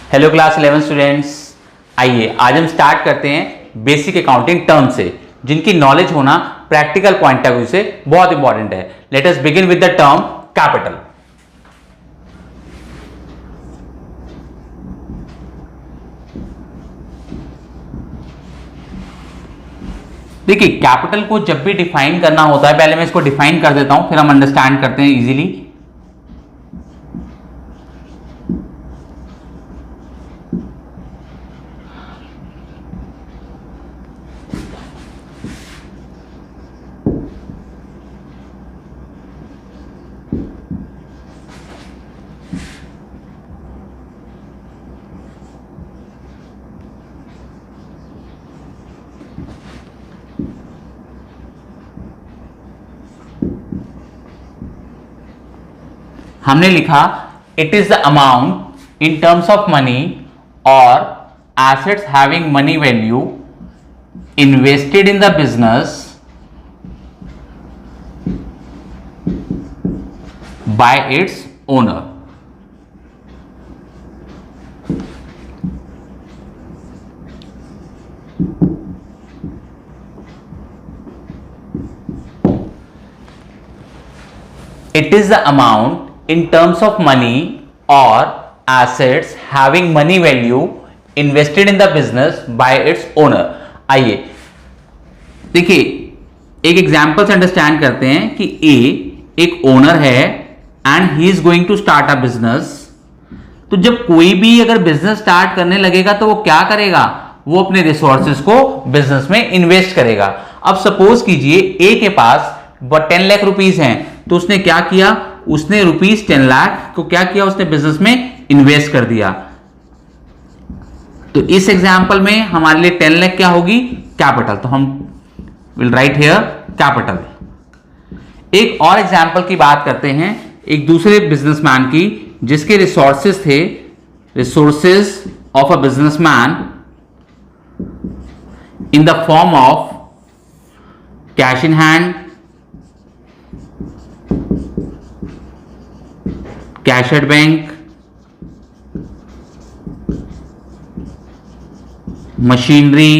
Hello class 11 students, आइए आज हम स्टार्ट करते हैं बेसिक अकाउंटिंग टर्म से, जिनकी नॉलेज होना प्रैक्टिकल पॉइंट ऑफ व्यू से बहुत इंपॉर्टेंट है। Let us begin with the term capital. देखिए, कैपिटल को जब भी डिफाइन करना होता है, पहले मैं इसको डिफाइन कर देता हूं, फिर हम अंडरस्टैंड करते हैं इजीली। हमने लिखा it is the amount in terms of money और assets having money value invested in the business by its owner. It is the amount in terms of money or assets having money value invested in the business by its owner। आइए देखिए, एक example से understand करते हैं कि ए एक owner है and he is going to start a business. तो जब कोई भी अगर बिजनेस स्टार्ट करने लगेगा तो वो क्या करेगा? वो अपने रिसोर्सेज को बिजनेस में इन्वेस्ट करेगा। अब सपोज कीजिए ए के पास 10 लाख रुपीस हैं, तो उसने क्या किया? उसने रुपीस 10 लाख को क्या किया? उसने बिजनेस में इन्वेस्ट कर दिया। तो इस एग्जांपल में हमारे लिए 10 लाख क्या होगी? कैपिटल। तो हम विल राइट हियर कैपिटल। एक और एग्जांपल की बात करते हैं, एक दूसरे बिजनेसमैन की, जिसके रिसोर्सेज थे, resources of a businessman in the form of cash in hand, cash at bank, machinery,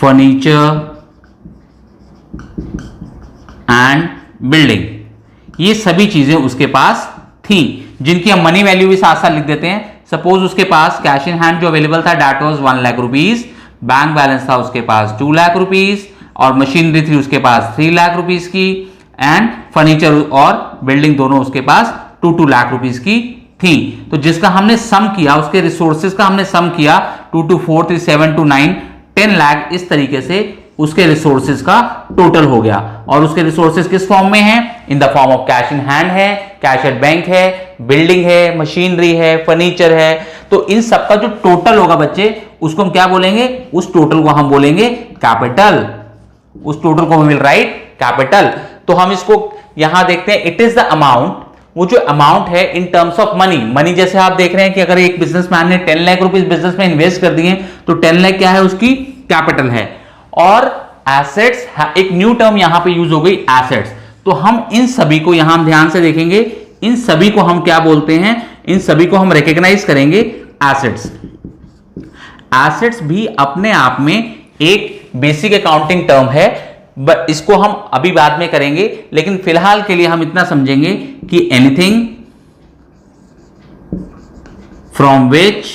furniture and building. ये सभी चीजें उसके पास थी, जिनकी हम मनी वैल्यू भी साथ साथ लिख देते हैं। सपोज उसके पास कैश इन हैंड जो अवेलेबल था that was 1 lakh rupees, bank balance था उसके पास 2 लाख रुपीस, और मशीनरी थी उसके पास 3 लाख रुपीस की, एंड फर्नीचर और बिल्डिंग दोनों उसके पास 2 लाख रुपीस की थी। तो जिसका हमने सम किया, उसके रिसोर्सेज का हमने सम किया 2 to 4 3 7 to 9 10 लाख। इस तरीके से उसके रिसोर्सेज का टोटल हो गया। और उसके रिसोर्सेज किस फॉर्म में है? In the form of cash in hand है, कैश एट बैंक है, बिल्डिंग है, मशीनरी है, फर्नीचर है। तो इन सबका जो टोटल होगा बच्चे, उसको हम क्या बोलेंगे? उस टोटल को हम बोलेंगे कैपिटल। उस टोटल को हम विल राइट कैपिटल। तो हम इसको यहां देखते हैं, इट इज द अमाउंट, वो जो अमाउंट है इन टर्म्स ऑफ मनी। मनी जैसे आप देख रहे हैं कि अगर एक बिजनेसमैन ने 10 लाख रुपीस बिजनेस में इन्वेस्ट कर दिए, तो 10 लाख क्या है? उसकी कैपिटल है। और एसेट्स, एक न्यू टर्म यहां पे यूज हो गई, एसेट्स। तो हम इन सभी को यहां हम ध्यान से देखेंगे, इन सभी को हम क्या बोलते हैं? इन सभी को हम रिकॉग्नाइज करेंगे एसेट्स। एसेट्स भी अपने आप में एक बेसिक अकाउंटिंग टर्म है, इसको हम अभी बाद में करेंगे, लेकिन फिलहाल के लिए हम इतना समझेंगे कि anything from which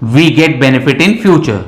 we get benefit in future.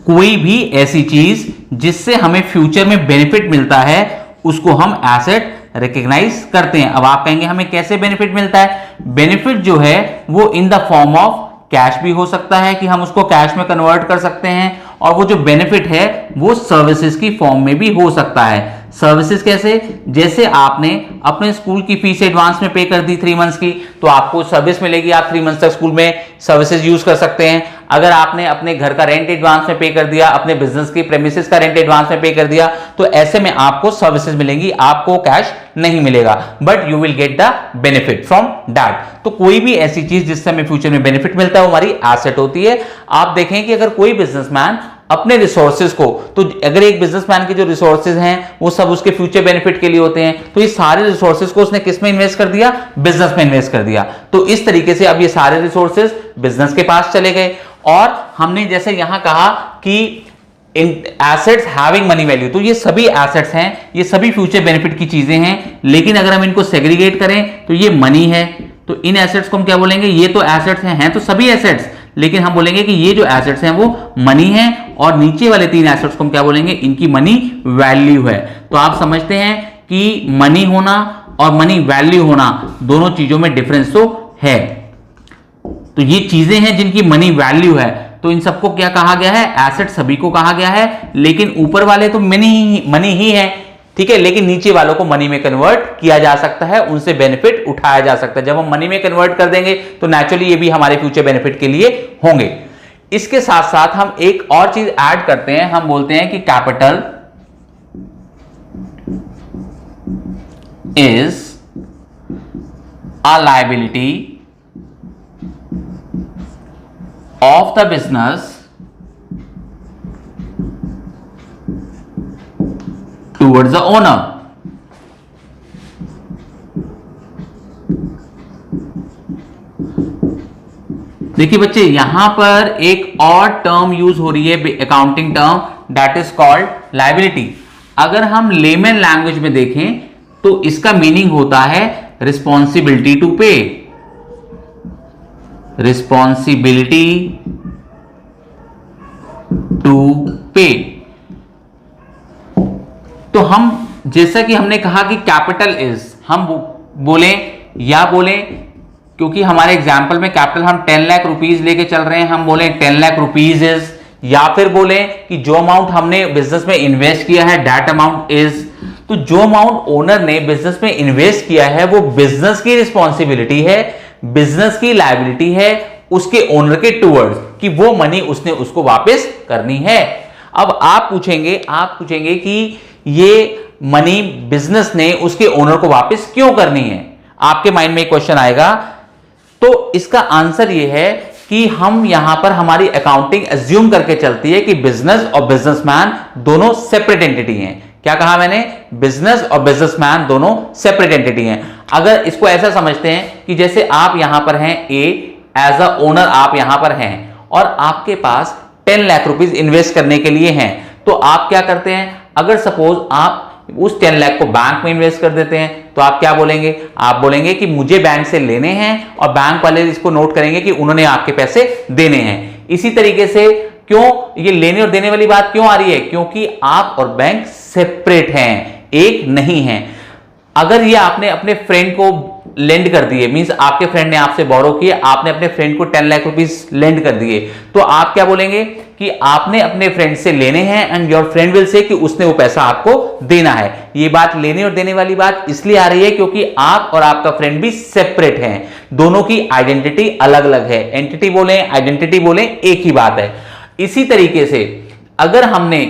कोई भी ऐसी चीज जिससे हमें फ्यूचर में बेनिफिट मिलता है, उसको हम एसेट रिकॉग्नाइज करते हैं। अब आप कहेंगे हमें कैसे बेनिफिट मिलता है? बेनिफिट जो है वो in the form of cash भी हो सकता है, कि हम उसको कैश में कन्वर्ट कर सकते हैं, और वो जो बेनिफिट है वो सर्विसेज की फॉर्म में भी हो सकता है। सर्विसेज कैसे? जैसे आपने अपने स्कूल की फीस एडवांस में पे कर दी 3 मंथ्स की, तो आपको सर्विस मिलेगी, आप 3 मंथ्स तक स्कूल में सर्विसेज यूज कर सकते हैं। अगर आपने अपने घर का रेंट एडवांस में पे कर दिया, अपने बिजनेस की प्रेमिसेस का रेंट एडवांस में पे कर दिया, तो ऐसे में आपको सर्विसेज मिलेंगी, आपको कैश नहीं मिलेगा, but you will get the benefit from that. तो कोई भी ऐसी चीज जिससे हमें फ्यूचर में बेनिफिट मिलता है वो हमारी एसेट होती है। आप देखें कि अगर कोई बिजनेसमैन अपने रिसोर्सेज को। तो अगर एक बिजनेसमैन के जो रिसोर्सेज हैं वो सब उसके फ्यूचर बेनिफिट के लिए होते हैं, तो ये सारे रिसोर्सेज को उसने किस में इन्वेस्ट कर दिया? बिजनेस में इन्वेस्ट कर दिया। तो इस तरीके से अब ये सारे रिसोर्सेज बिजनेस के पास चले गए। और हमने जैसे यहां कहा कि एसेट्स हैविंग मनी वैल्यू, तो ये सभी एसेट्स हैं, ये सभी फ्यूचर बेनिफिट की चीजें हैं, लेकिन अगर हम इनको सेग्रीगेट करें तो ये मनी है। तो इन एसेट्स को हम क्या बोलेंगे? ये तो एसेट्स हैं तो सभी एसेट्स, लेकिन हम बोलेंगे कि ये जो एसेट्स हैं वो मनी है, और नीचे वाले 3 एसेट्स को हम क्या बोलेंगे? इनकी मनी वैल्यू है। तो आप समझते हैं कि मनी होना और मनी वैल्यू होना दोनों चीजों में डिफरेंस तो है। तो ये चीजें हैं जिनकी मनी वैल्यू है, तो इन सबको क्या कहा गया है? एसेट सभी को कहा गया है, लेकिन ऊपर वाले तो मनी ही है, ठीक है, लेकिन नीचे वालों को मनी में कन्वर्ट किया जा सकता है, उनसे बेनिफिट उठाया जा सकता है। जब हम मनी में कन्वर्ट कर देंगे तो नेचुरली ये भी हमारे फ्यूचर बेनिफिट के लिए होंगे। इसके साथ साथ हम एक और चीज ऐड करते हैं, हम बोलते हैं कि capital is a liability of the business towards the owner। देखिए बच्चे, यहां पर एक और टर्म यूज हो रही है, accounting term, that is called liability. अगर हम लेमन लैंग्वेज में देखें तो इसका मीनिंग होता है रिस्पॉन्सिबिलिटी टू पे, रिस्पॉन्सिबिलिटी टू पे। तो हम जैसा कि हमने कहा कि कैपिटल इज, हम बोले या बोले, क्योंकि हमारे एग्जाम्पल में कैपिटल हम 10 लाख रुपीज लेके चल रहे हैं, हम बोले 10 लाख रुपीज इज, या फिर बोले कि जो अमाउंट हमने बिजनेस में इन्वेस्ट किया है दैट अमाउंट इज। तो जो अमाउंट ओनर ने बिजनेस में इन्वेस्ट किया है वो बिजनेस की रिस्पॉन्सिबिलिटी है, बिजनेस की लायबिलिटी है उसके ओनर के टूवर्ड्स, कि वो मनी उसने उसको वापस करनी है। अब आप पूछेंगे कि ये मनी बिजनेस ने उसके ओनर को वापस क्यों करनी है? आपके माइंड में एक क्वेश्चन आएगा। तो इसका आंसर ये है कि हम यहां पर हमारी अकाउंटिंग एज्यूम करके चलती है कि बिजनेस और बिजनेसमैन दोनों सेपरेट एंटिटी हैं। क्या कहा मैंने? बिजनेस और बिजनेसमैन दोनों सेपरेट एंटिटी हैं। अगर इसको ऐसा समझते हैं कि जैसे आप यहां पर हैं ए, एज अ ओनर आप यहां पर हैं और आपके पास 10 लाख रुपीज इन्वेस्ट करने के लिए हैं, तो आप क्या करते हैं? अगर सपोज आप उस 10 लाख को बैंक में इन्वेस्ट कर देते हैं तो आप क्या बोलेंगे? आप बोलेंगे कि मुझे बैंक से लेने हैं, और बैंक वाले इसको नोट करेंगे कि उन्होंने आपके पैसे देने हैं। इसी तरीके से क्यों ये लेने और देने वाली बात क्यों आ रही है? क्योंकि आप और बैंक सेपरेट हैं, एक नहीं है। अगर ये आपने अपने फ्रेंड को लेंड कर दिए, मींस आपके फ्रेंड ने आपसे बोरो किए, आपने अपने फ्रेंड को 10 लाख रुपीस लेंड कर दिए, तो आप क्या बोलेंगे कि आपने अपने फ्रेंड से लेने हैं and your friend will say कि उसने वो पैसा आपको देना है। ये बात लेने और देने वाली बात इसलिए आ रही है क्योंकि आप और आपका फ्रेंड भी सेपरेट हैं, दोनों की आइडेंटिटी अलग अलग है। एंटिटी बोले आइडेंटिटी बोले एक ही बात है। इसी तरीके से अगर हमने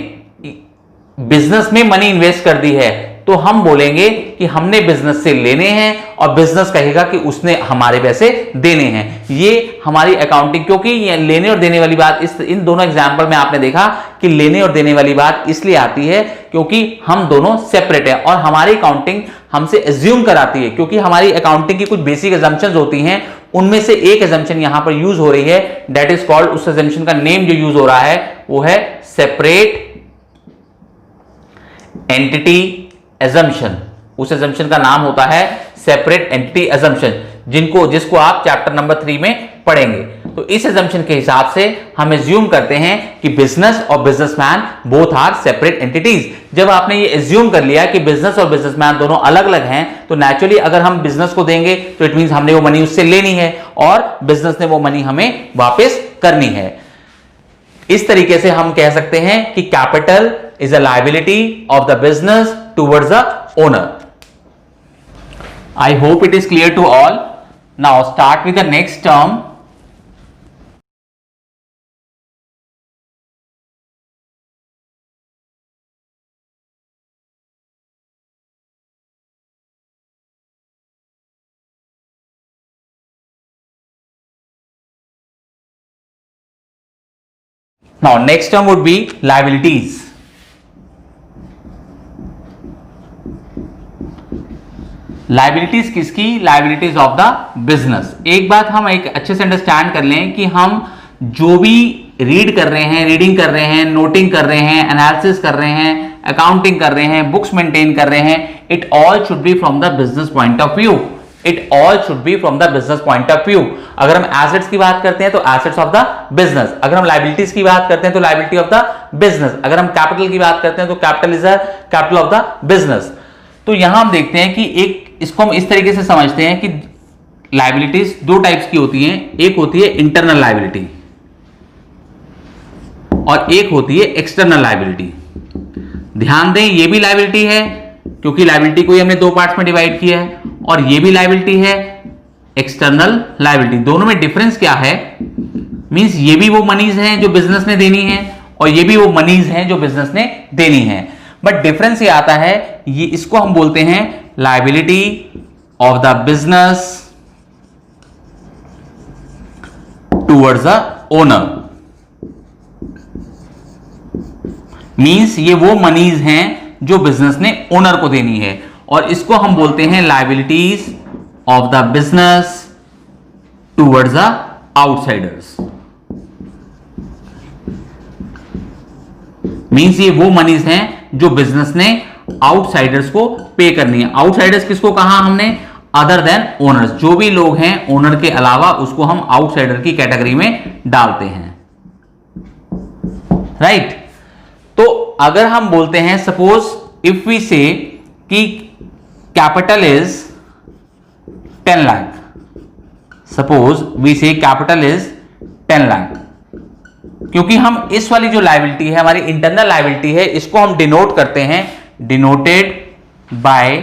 बिजनेस में मनी इन्वेस्ट कर दी है तो हम बोलेंगे कि हमने बिजनेस से लेने हैं और बिजनेस कहेगा कि उसने हमारे पैसे देने हैं। ये हमारी अकाउंटिंग, क्योंकि ये लेने और देने वाली बात इन दोनों एग्जांपल में आपने देखा कि लेने और देने वाली बात इसलिए आती है क्योंकि हम दोनों सेपरेट हैं, और हमारी अकाउंटिंग हमसे एज्यूम कराती है, क्योंकि हमारी अकाउंटिंग की कुछ बेसिक एजम्पशंस होती हैं, उनमें से एक एजम्पशन यहां पर यूज हो रही है, दैट इज कॉल्ड, उस एजम्पशन का नेम जो यूज हो रहा है वो है सेपरेट एंटिटी एजम्पशन। उस एजम्पशन का नाम होता है सेपरेट एंटिटी एजम्पशन, जिसको आप चैप्टर नंबर 3 में पढ़ेंगे। तो इस एजम्पशन के हिसाब से हम एज्यूम करते हैं कि बिजनेस और businessman both are separate entities. जब आपने ये एज्यूम कर लिया कि बिजनेस और बिजनेसमैन दोनों अलग अलग हैं, तो नेचुरली अगर हम बिजनेस को देंगे तो इट मींस हमने वो मनी उससे लेनी है और बिजनेस ने वो मनी हमें वापस करनी है। इस तरीके से हम कह सकते हैं कि capital is a liability of the business towards the owner. I hope it is clear to all. Now start with the next term. Now next term would be liabilities. Liabilities किसकी? Liabilities of the business. एक बात हम एक अच्छे से understand कर लें कि हम जो भी रीड कर रहे हैं, रीडिंग कर रहे हैं, नोटिंग कर रहे हैं, एनालिसिस कर रहे हैं, अकाउंटिंग कर रहे हैं, बुक्स मेंटेन कर रहे हैं, it all should be from the business point of view. It all should be from the business point of view. अगर हम एसेट्स की बात करते हैं तो एसेट्स ऑफ द बिजनेस, अगर हम लायबिलिटीज की बात करते हैं तो लायबिलिटी ऑफ द बिजनेस, अगर हम कैपिटल की बात करते हैं तो capital is a capital of the business. तो यहां हम देखते हैं कि एक इसको हम इस तरीके से समझते हैं कि लायबिलिटीज दो टाइप्स की होती हैं, एक होती है इंटरनल लायबिलिटी और एक होती है एक्सटर्नल लायबिलिटी। ध्यान दें, ये भी लायबिलिटी है क्योंकि लायबिलिटी को ही हमने दो पार्ट्स में डिवाइड किया है, और ये भी लायबिलिटी है, एक्सटर्नल लायबिलिटी। दोनों में डिफरेंस क्या है? मींस ये भी वो मनीज हैं जो बिजनेस ने देनी है और ये भी वो मनीज हैं जो बिजनेस ने देनी है, बट डिफरेंस ये आता है, ये इसको हम बोलते हैं liability of the business towards the owner. Means ये वो मनीज हैं जो बिजनेस ने ओनर को देनी है, और इसको हम बोलते हैं liabilities of the business towards the outsiders. Means ये वो मनीज हैं जो बिजनेस ने आउटसाइडर्स को पे करनी है। आउटसाइडर्स किसको कहा हमने? Other than owners. जो भी लोग हैं ओनर के अलावा, उसको हम आउटसाइडर की कैटेगरी में डालते हैं, राइट? तो अगर हम बोलते हैं, सपोज इफ वी से कि capital is 10 lakh, suppose we say capital is 10 lakh, क्योंकि हम इस वाली जो लायबिलिटी है, हमारी इंटरनल लायबिलिटी है, इसको हम डिनोट करते हैं, डिनोटेड बाय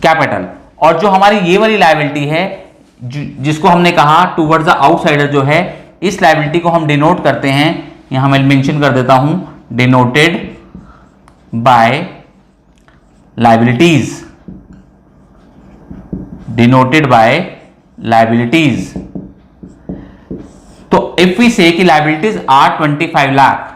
कैपिटल। और जो हमारी ये वाली लायबिलिटी है जिसको हमने कहा टूवर्ड्स द आउटसाइडर जो है, इस लायबिलिटी को हम डिनोट करते हैं, यहां मैं मेंशन कर देता हूं, denoted by liabilities, denoted by liabilities. तो इफ वी से कि लायबिलिटीज आर 25 लाख,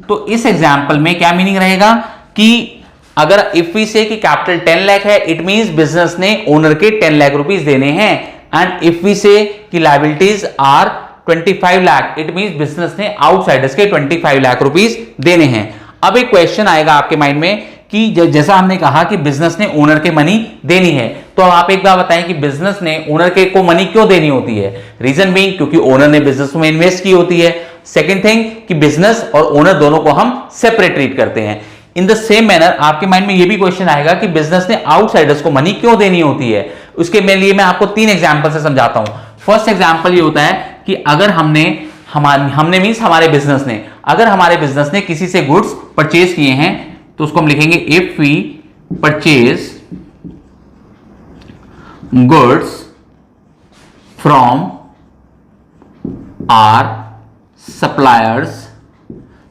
तो इस एग्जांपल में क्या मीनिंग रहेगा कि अगर इफ वी से कि कैपिटल 10 लाख है, इट मींस बिजनेस ने ओनर के 10 लाख रुपीस देने हैं। एंड इफ वी से कि liabilities are 25 lakh, it means business ने आउटसाइडर्स के 25 लाख रुपीस देने हैं। अब एक क्वेश्चन आएगा आपके माइंड में कि जैसा हमने कहा कि बिजनेस ने ओनर के मनी देनी है, तो आप एक बार बताएं कि बिजनेस ने ओनर के को मनी क्यों देनी होती है? रीजन बीइंग क्योंकि ओनर ने बिजनेस में इन्वेस्ट की होती है। सेकंड थिंग कि बिजनेस और ओनर दोनों को हम सेपरेट ट्रीट करते हैं। इन द सेम मैनर आपके माइंड में यह भी क्वेश्चन आएगा कि बिजनेस ने आउटसाइडर्स को मनी क्यों देनी होती है। उसके लिए मैं आपको 3 एग्जांपल से समझाता हूं। फर्स्ट एग्जांपल ये होता है कि अगर हमने मींस हमारे बिजनेस ने, अगर हमारे बिजनेस ने किसी से गुड्स परचेज किए हैं, तो उसको हम लिखेंगे if we purchase goods from our suppliers.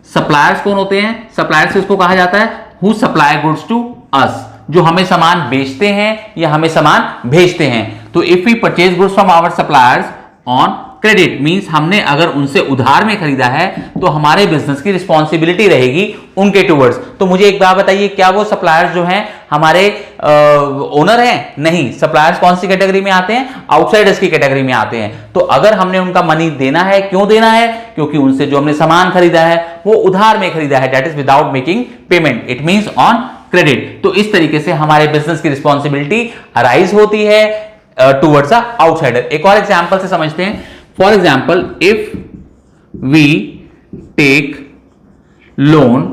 Suppliers कौन होते हैं? सप्लायर्स किसको कहा जाता है? Who supply goods to us, जो हमें सामान बेचते हैं या हमें सामान भेजते हैं। तो if we purchase goods from our suppliers on credit, means हमने अगर उनसे उधार में खरीदा है तो हमारे बिजनेस की रिस्पॉन्सिबिलिटी रहेगी उनके टूवर्ड्स। तो मुझे एक बात बताइए, क्या वो सप्लायर्स जो हैं हमारे ओनर हैं? नहीं। सप्लायर्स कौन सी कैटेगरी में आते हैं? आउटसाइडर्स की कैटेगरी में आते हैं। तो अगर हमने उनका मनी देना है, क्यों देना है? क्योंकि उनसे जो हमने सामान खरीदा है वो उधार में खरीदा है, that is without making payment, it means on credit. तो इस तरीके से हमारे बिजनेस की रिस्पॉन्सिबिलिटी अराइज होती है टूवर्ड्स अ आउटसाइडर। एक और एग्जांपल से समझते हैं। For example, if we take loan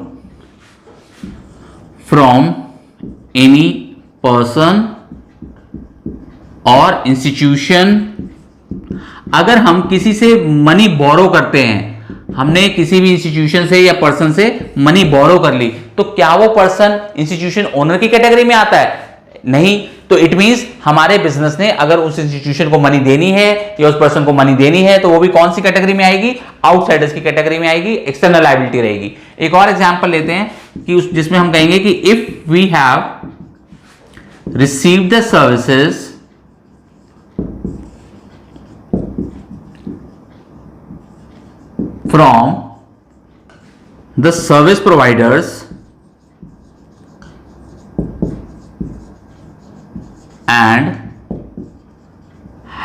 from any person और इंस्टीट्यूशन, अगर हम किसी से मनी बोरो करते हैं, हमने किसी भी इंस्टीट्यूशन से या पर्सन से मनी बोरो कर ली, तो क्या वो पर्सन इंस्टीट्यूशन ओनर की कैटेगरी में आता है? नहीं। तो इट मींस हमारे बिजनेस ने अगर उस इंस्टीट्यूशन को मनी देनी है या उस पर्सन को मनी देनी है, तो वो भी कौन सी कैटेगरी में आएगी? आउटसाइडर्स की कैटेगरी में आएगी, एक्सटर्नल लायबिलिटी रहेगी। एक और एग्जांपल लेते हैं कि जिसमें हम कहेंगे कि if we have received the services from the service providers and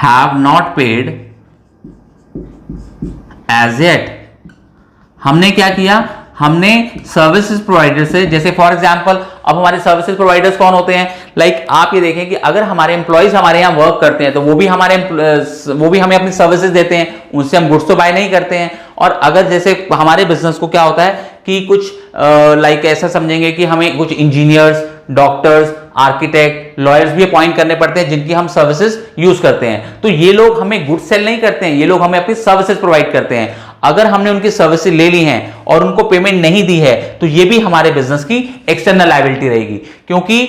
have not paid as yet. हमने क्या किया, हमने सर्विसेज प्रोवाइडर से, जैसे फॉर एग्जांपल अब हमारे सर्विसेज प्रोवाइडर्स कौन होते हैं, लाइक आप ये देखें कि अगर हमारे एम्प्लॉइज हमारे यहाँ वर्क करते हैं तो वो भी हमें अपनी सर्विसेज देते हैं, उनसे हम गुड्स तो बाय नहीं करते हैं। और अगर जैसे हमारे बिजनेस को क्या होता है कि कुछ लाइक ऐसा समझेंगे कि हमें कुछ इंजीनियर्स, डॉक्टर्स, आर्किटेक्ट, लॉयर्स भी अपॉइंट करने पड़ते हैं जिनकी हम सर्विसेज यूज करते हैं, तो ये लोग हमें गुड्स सेल नहीं करते हैं, ये लोग हमें अपनी सर्विसेज प्रोवाइड करते हैं। अगर हमने उनकी सर्विसेज ले ली हैं और उनको पेमेंट नहीं दी है तो ये भी हमारे बिजनेस की एक्सटर्नल लायबिलिटी रहेगी। क्योंकि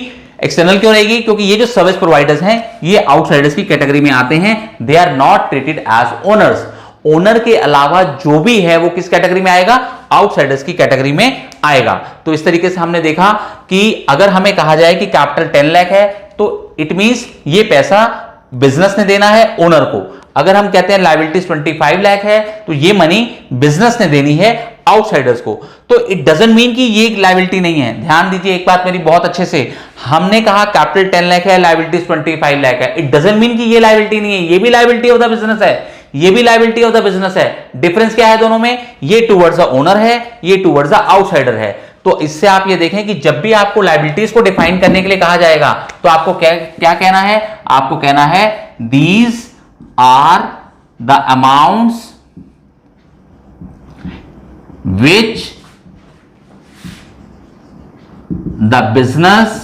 एक्सटर्नल क्यों रहेगी, क्योंकि ये जो सर्विस प्रोवाइडर्स हैं ये आउटसाइडर्स की कैटेगरी में आते हैं, they are not treated as owners. Owner के अलावा जो भी है वो किस कैटेगरी में आएगा, आउटसाइडर्स की कैटेगरी में आएगा। तो इस तरीके से हमने देखा कि अगर हमें कहा जाए कि कैपिटल 10 लाख है तो इट मींस ये पैसा बिजनेस ने देना है ओनर को। अगर हम कहते हैं लायबिलिटीज 25 लाख है तो ये मनी बिजनेस ने देनी है आउटसाइडर्स को। तो इट डजंट मीन कि ये एक लायबिलिटी नहीं है। ध्यान दीजिए एक बात मेरी बहुत अच्छे से, हमने कहा कैपिटल 10 लाख है, लायबिलिटीज 25 लाख है, इट डजंट मीन कि ये लायबिलिटी नहीं है, ये भी लायबिलिटी ऑफ द बिजनेस है, ये भी लायबिलिटी ऑफ द बिजनेस है। डिफरेंस क्या है दोनों में, ये टुवर्ड्स द ओनर है, ये टुवर्ड्स द आउटसाइडर है। तो इससे आप ये देखें कि जब भी आपको लायबिलिटीज को डिफाइन करने के लिए कहा जाएगा तो आपको क्या कहना है, आपको कहना है these are the amounts which the business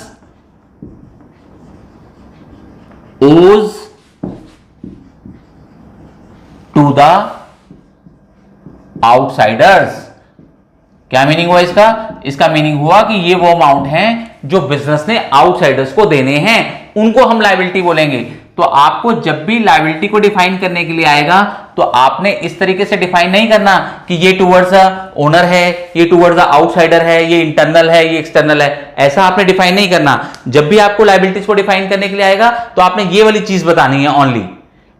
owes to the outsiders। क्या मीनिंग हुआ इसका, इसका मीनिंग हुआ कि ये वो अमाउंट है जो बिजनेस ने आउटसाइडर्स को देने हैं, उनको हम लायबिलिटी बोलेंगे। तो आपको जब भी लायबिलिटी को डिफाइन करने के लिए आएगा तो आपने इस तरीके से डिफाइन नहीं करना कि ये टुवर्ड्स ओनर है, ये टुवर्ड्स आउटसाइडर है, ये इंटरनल है, ये एक्सटर्नल है, ऐसा आपने डिफाइन नहीं करना। जब भी आपको लायबिलिटीज को डिफाइन करने के लिए आएगा तो आपने ये वाली चीज बतानी है ओनली,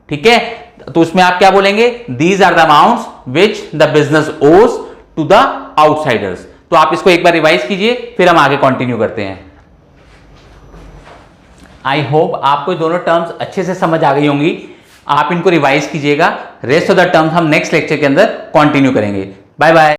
ठीक है। तो उसमें आप क्या बोलेंगे, these are the amounts which the business owes to the outsiders. तो आप इसको एक बार रिवाइज कीजिए, फिर हम आगे कंटिन्यू करते हैं। आई होप आपको दोनों टर्म्स अच्छे से समझ आ गई होंगी। आप इनको रिवाइज कीजिएगा, रेस्ट ऑफ द टर्म्स हम नेक्स्ट लेक्चर के अंदर कंटिन्यू करेंगे। Bye bye.